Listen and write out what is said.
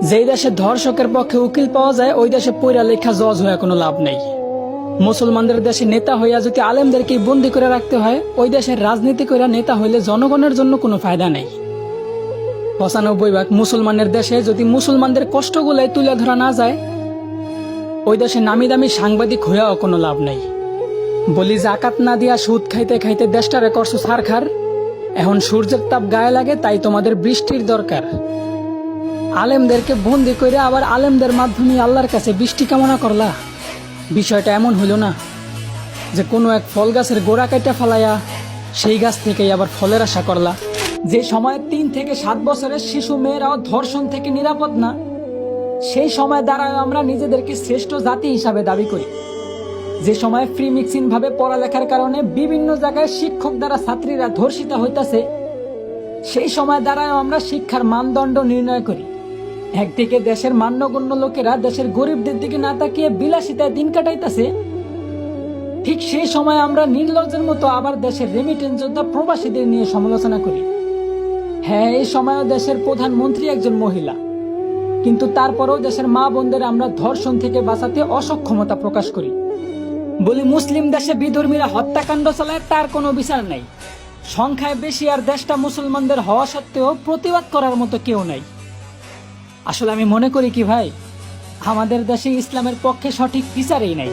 যেই দেশে ধর্ষকের পক্ষে উকিল পাওয়া যায় ওই দেশে পইরা লেখা জজ হয়ে কোনো লাভ নেই। মুসলমানদের দেশে নেতা হইয়া যদি আলেমদেরকে বন্দি করে রাখতে হয়, ওই দেশের রাজনীতি করে নেতা হইলে জনগণের জন্য কোনো ফায়দা নেই। ৯৫% মুসলমানের দেশে যদি মুসলমানদের কষ্টগুলাই তুলে ধরা না যায়, ওই দেশে নামি দামি সাংবাদিক হইয়াও কোনো লাভ নেই। বলি জাকাত না দিয়া সুদ খাইতে খাইতে দেশটারে করছো ছারখার। এখন সূর্যের তাপ গায়ে লাগে তাই তোমাদের বৃষ্টির দরকার। আলেমদেরকে বন্দি করে আবার আলেমদের মাধ্যমে আল্লাহর কাছে বৃষ্টি কামনা করলা। বিষয়টা এমন হইল না যে কোনো এক ফল গাছের গোড়া কাটা ফেলাইয়া সেই গাছ থেকেই আবার ফলের আশা করলা। যে সময় ৩ থেকে ৭ বছরের শিশু মেয়েরাও ধর্ষণ থেকে নিরাপদ না, সেই সময় দ্বারাও আমরা নিজেদেরকে শ্রেষ্ঠ জাতি হিসাবে দাবি করি। যে সময় ফ্রি মিক্সিং ভাবে পড়ালেখার কারণে বিভিন্ন জায়গায় শিক্ষক দ্বারা ছাত্রীরা ধর্ষিত হইতাছে, সেই সময় দ্বারাও আমরা শিক্ষার মানদণ্ড নির্ণয় করি। একদিকে দেশের মান্যগণ্য লোকেরা দেশের গরিবদের দিকে না তাকিয়ে বিলাসিতায় দিন কাটাইতেছে, ঠিক সেই সময় আমরা নির্লজ্জের মতো আবার দেশের রেমিটেন্স যোদ্ধা প্রবাসীদের নিয়ে সমালোচনা করি। হ্যাঁ, এই সময়ও দেশের প্রধানমন্ত্রী একজন মহিলা, কিন্তু তারপরেও দেশের মা বোনদের আমরা ধর্ষণ থেকে বাঁচাতে অসক্ষমতা প্রকাশ করি। বলি মুসলিম দেশে বিধর্মীরা হত্যাকাণ্ড চালায়, তার কোনো বিচার নাই। সংখ্যায় বেশি আর দেশটা মুসলমানদের হওয়া সত্ত্বেও প্রতিবাদ করার মতো কেউ নাই। আসলে আমি মনে করি কি ভাই, আমাদের দেশে ইসলামের পক্ষে সঠিক বিচারই নাই।